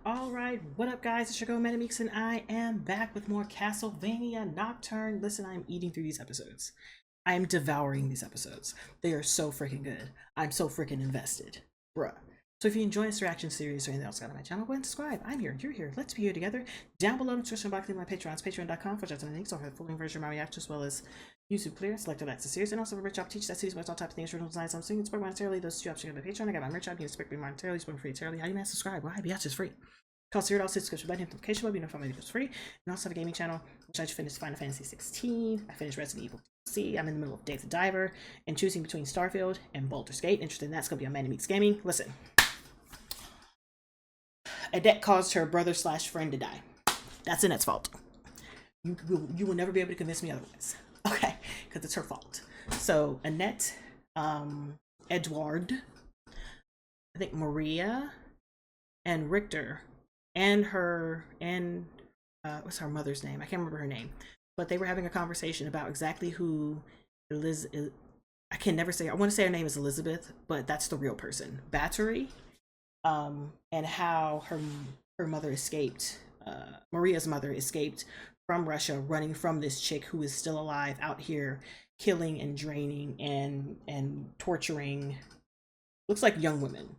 Alright, what up guys, it's your girl ManicMeeks and I am back with more Castlevania Nocturne. Listen, I'm eating through these episodes. I am devouring these episodes. They are so freaking good. I'm so freaking invested. Bruh. So if you enjoy this reaction series or anything else on my channel, go ahead and subscribe. I'm here, you're here, let's be here together. Down below in the description box, leave my Patreons, patreon.com/links over the full version of my reaction as well as YouTube clear, selected access series, and also a rich job teach that series about all types of things, original designs, I'm singing, support monetarily, those two options on my Patreon. I got my merch out, you can support me monetarily, support me free entirely. How do you man subscribe? Why? Biatch is free. Cost $0, subscription button, notification bell, you know if my videos free. And also have a gaming channel, which I just finished Final Fantasy 16. I finished Resident Evil C. I'm in the middle of Dave the Diver and choosing between Starfield and Baldur's Gate. Interested in that's gonna be on ManicMeeks Gaming. Listen. Adette caused her brother slash friend to die. That's Annette's fault. You will never be able to convince me otherwise. Okay, because it's her fault. So Annette, Edward, I think Maria, and Richter, and what's her mother's name? I can't remember her name, but they were having a conversation about exactly who I can never say. I want to say her name is Elizabeth, but that's the real person. Battery, and how her mother escaped. Maria's mother escaped from Russia, running from this chick who is still alive out here, killing and draining and torturing. Looks like young women,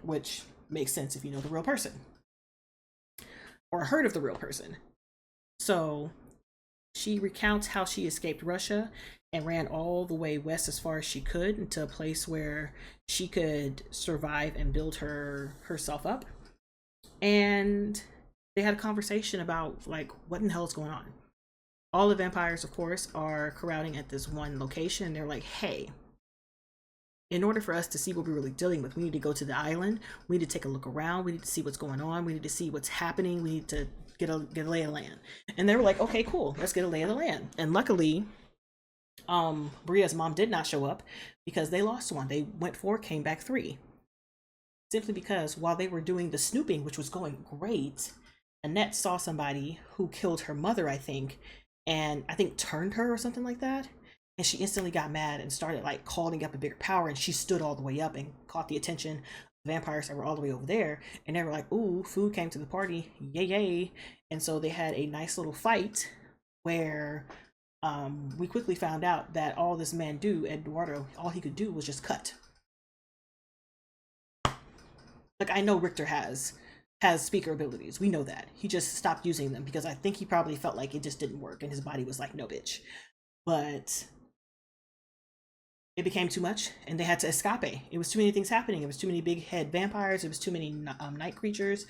which makes sense if you know the real person or heard of the real person. So she recounts how she escaped Russia and ran all the way west as far as she could into a place where she could survive and build herself up. And they had a conversation about like what in the hell is going on. All the vampires, of course, are crowding at this one location. They're like, hey, in order for us to see what we're really dealing with, we need to go to the island. We need to take a look around. We need to see what's going on. We need to see what's happening. We need to get a lay of the land. And they were like, okay, cool, let's get a lay of the land. And luckily, Maria's mom did not show up because they lost one. They went 4, came back 3. Simply because while they were doing the snooping, which was going great, Annette saw somebody who killed her mother, I think, and I think turned her or something like that. And she instantly got mad and started like calling up a bigger power, and she stood all the way up and caught the attention of the vampires that were all the way over there. And they were like, ooh, food came to the party, yay yay. And so they had a nice little fight where we quickly found out that all this man do, Eduardo, all he could do was just cut. Like, I know Richter has speaker abilities, we know that. He just stopped using them because I think he probably felt like it just didn't work and his body was like, no bitch. But it became too much and they had to escape. It was too many things happening. It was too many big head vampires. It was too many night creatures.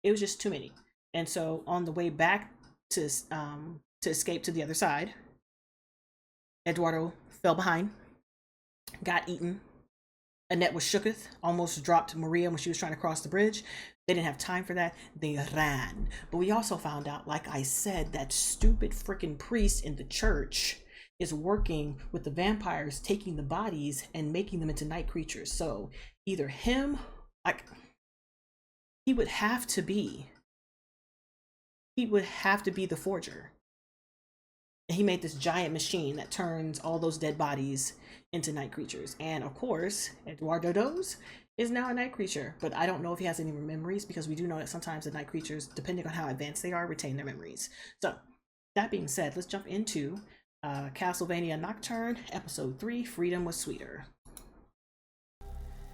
It was just too many. And so on the way back to escape to the other side, Eduardo fell behind, got eaten. Annette was shooketh, almost dropped Maria when she was trying to cross the bridge. They didn't have time for that. They ran. But we also found out, like I said, that stupid freaking priest in the church is working with the vampires, taking the bodies and making them into night creatures. So either him, like, he would have to be the forger. And he made this giant machine that turns all those dead bodies into night creatures. And of course, Eduardo Dos is now a night creature, but I don't know if he has any memories, because we do know that sometimes the night creatures, depending on how advanced they are, retain their memories. So that being said, let's jump into Castlevania Nocturne, Episode 3, Freedom Was Sweeter.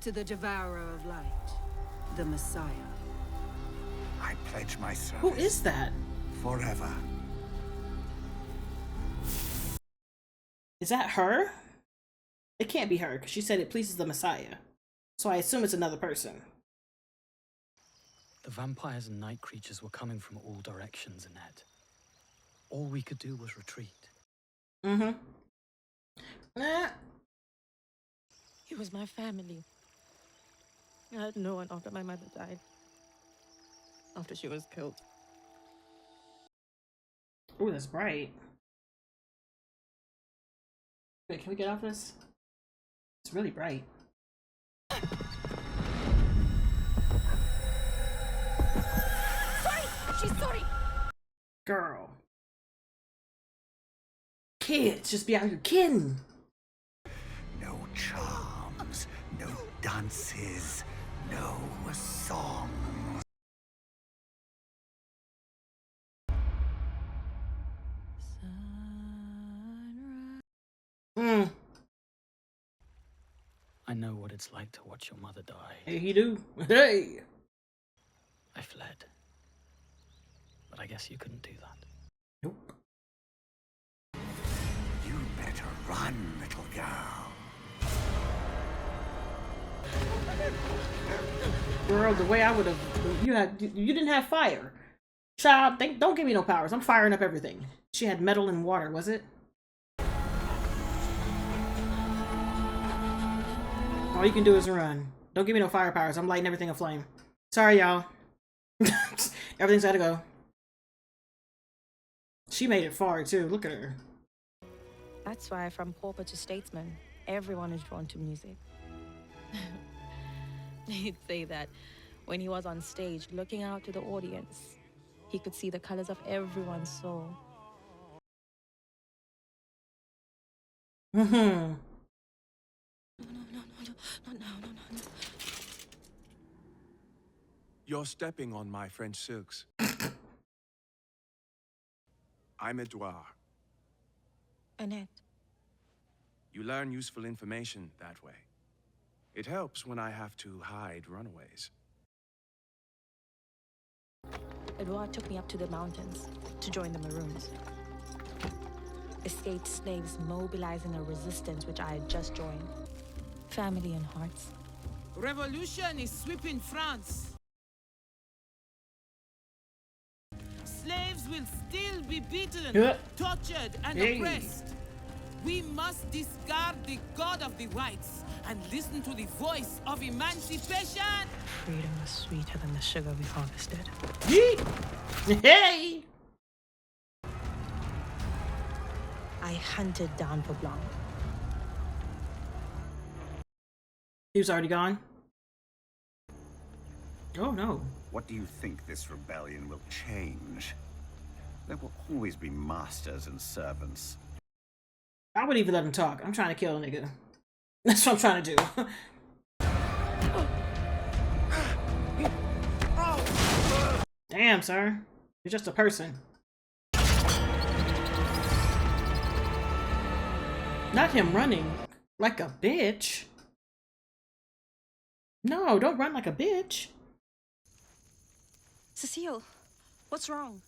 To the Devourer of Light, the Messiah. I pledge my service. Who is that? Forever. Is that her? It can't be her, because she said it pleases the Messiah. So I assume it's another person. The vampires and night creatures were coming from all directions, Annette. All we could do was retreat. It was my family. I had no one after my mother died. After she was killed. Oh, that's bright. Wait, can we get off this? It's really bright. Sorry! She's sorry! Girl. Kids, just be out here kidding. No charms, no dances, no songs. Mm. I know what it's like to watch your mother die. Hey, he do. Hey. I fled. But I guess you couldn't do that. Nope. You better run, little girl. Girl, the way I would have, you didn't have fire. Child, don't give me no powers. I'm firing up everything. She had metal and water, was it? All you can do is run. Don't give me no fire powers. I'm lighting everything aflame. Sorry, y'all. Everything's gotta go. She made it far, too. Look at her. That's why, from pauper to statesman, everyone is drawn to music. He'd say that when he was on stage, looking out to the audience, he could see the colors of everyone's soul. Mm-hmm. No. You're stepping on my French silks. I'm Edouard. Annette. You learn useful information that way. It helps when I have to hide runaways. Edouard took me up to the mountains to join the Maroons. Escaped slaves mobilizing a resistance which I had just joined. Family and hearts. Revolution is sweeping France. Slaves will still be beaten, tortured, and oppressed. We must discard the God of the rights and listen to the voice of emancipation. Freedom was sweeter than the sugar we harvested. Hey! I hunted down for Blanc. He was already gone? Oh no. What do you think this rebellion will change? There will always be masters and servants. I wouldn't even let him talk. I'm trying to kill a nigga. That's what I'm trying to do. Damn, sir. You're just a person. Not him running like a bitch. No, don't run like a bitch. Cecile, what's wrong?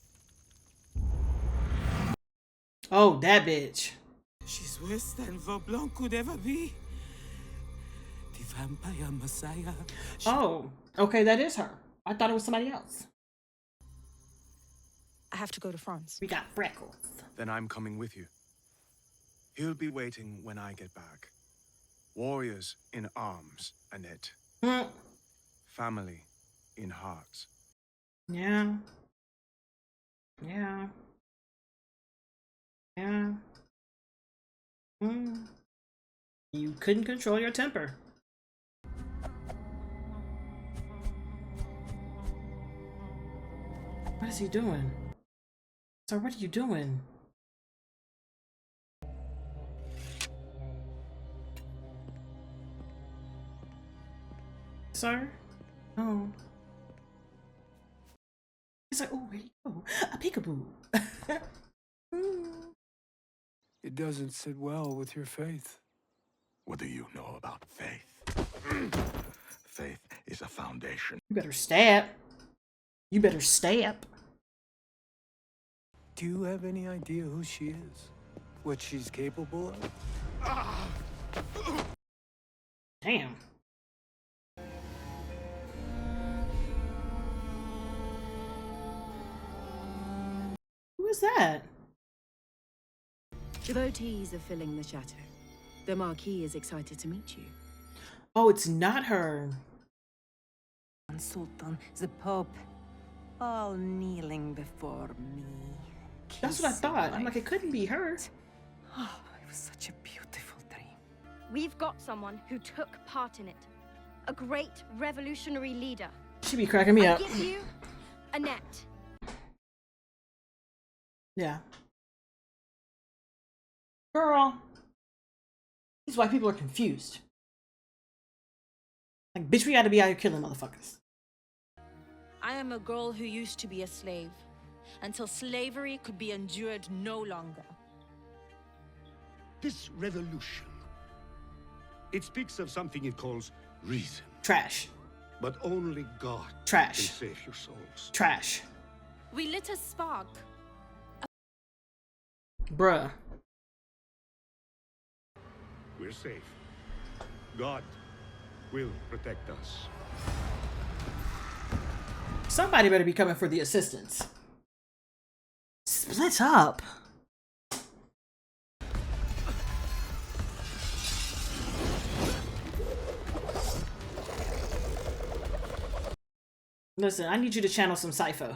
Oh, that bitch. She's worse than Vaublanc could ever be. The vampire messiah. Oh, okay, that is her. I thought it was somebody else. I have to go to France. We got freckles. Then I'm coming with you. He'll be waiting when I get back. Warriors in arms, Annette. Hmm. Family in hearts. Yeah. Yeah. Yeah. Hmm. You couldn't control your temper. What is he doing? Sir, what are you doing? Sir? Oh. He's like, oh, where'd he go? A peekaboo. It doesn't sit well with your faith. What do you know about faith? Faith is a foundation. You better stab. You better stab. Do you have any idea who she is? What she's capable of? Damn. Who is that? Devotees are filling the chateau. The Marquis is excited to meet you. Oh, it's not her. Sultan, the Pope, all kneeling before me. That's what I thought. I'm like, it couldn't be her. Oh, it was such a beautiful dream. We've got someone who took part in it. A great revolutionary leader. She be cracking me I up. give you Annette. Yeah. Girl. These white people are confused. Like, bitch, we gotta be out here killing motherfuckers. I am a girl who used to be a slave. until slavery could be endured no longer. This revolution, it speaks of something it calls reason. Trash. But only God Trash. can save your souls. Trash. We lit a spark. Bruh. We're safe. God will protect us. Somebody better be coming for the assistance. Split up. Listen, I need you to channel some Cypher.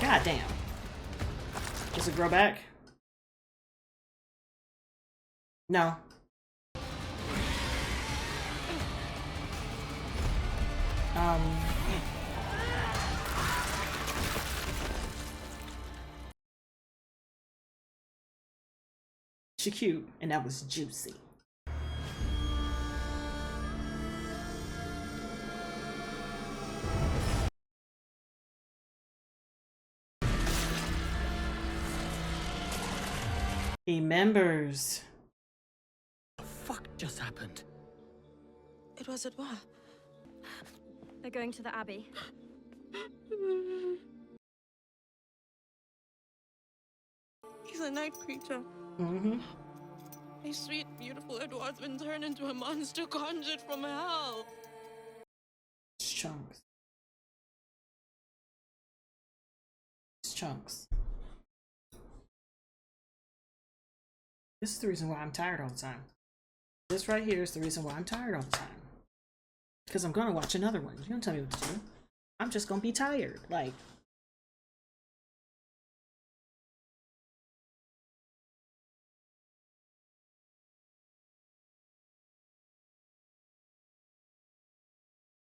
God damn. Does it grow back? No. She cute, and that was juicy. Remembers. What the fuck just happened? It was at war. They're going to the Abbey. He's a night creature. Mm-hmm. My sweet, beautiful Edward's been turned into a monster conjured from hell. It's Chunks. It's Chunks. This is the reason why I'm tired all the time. This right here is the reason why I'm tired all the time. Because I'm gonna watch another one. You don't tell me what to do. I'm just gonna be tired. Like,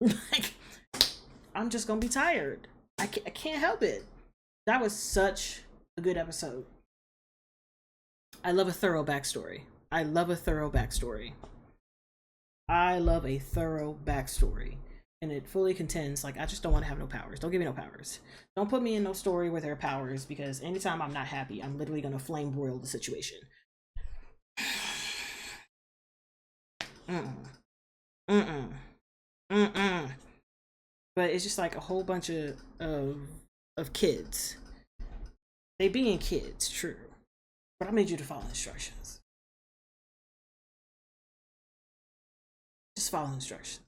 like, I'm just gonna be tired. I can't help it. That was such a good episode. I love a thorough backstory. I love a thorough backstory. I love a thorough backstory. And it fully contends, like, I just don't want to have no powers. Don't give me no powers. Don't put me in no story where there are powers, because anytime I'm not happy, I'm literally going to flame broil the situation. But it's just like a whole bunch of kids. They being kids, true. But I made you to follow instructions. Just follow instructions.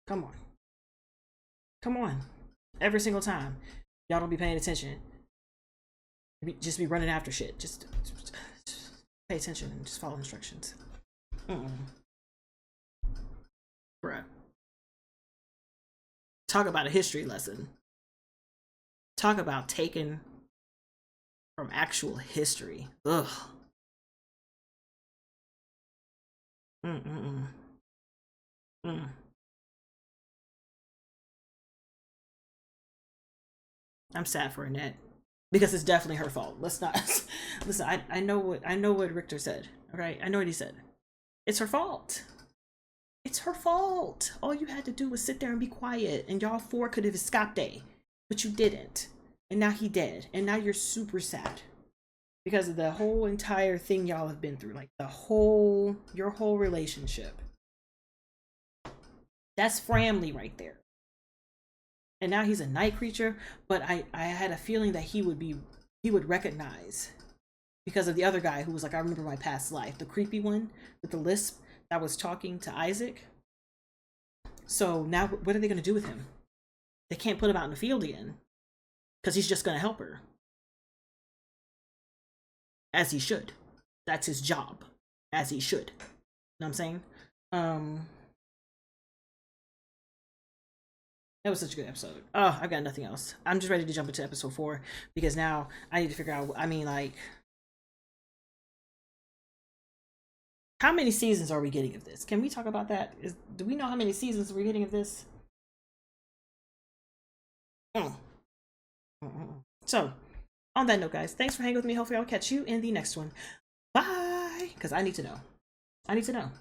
Come on. Come on. Every single time. Y'all don't be paying attention. Just be running after shit. Just pay attention and just follow instructions. Bruh. Talk about a history lesson. Talk about taking from actual history. Ugh. I'm sad for Annette because it's definitely her fault. Let's not listen. I know what Richter said. All right, I know what he said. It's her fault. It's her fault. All you had to do was sit there and be quiet, and y'all four could have escaped, but you didn't. And now he dead, and now you're super sad because of the whole entire thing y'all have been through, like your whole relationship. That's family right there. And now he's a night creature, but I had a feeling that he would recognize because of the other guy who was like, I remember my past life, the creepy one with the lisp that was talking to Isaac. So now what are they going to do with him? They can't put him out in the field again because he's just going to help her. As he should. That's his job. As he should. You know what I'm saying? That was such a good episode. Oh, I've got nothing else. I'm just ready to jump into episode 4 because now I need to figure out, I mean, like, how many seasons are we getting of this? Can we talk about that? Do we know how many seasons we're getting of this? So, on that note, guys, thanks for hanging with me. Hopefully I'll catch you in the next one. Bye! Because I need to know. I need to know.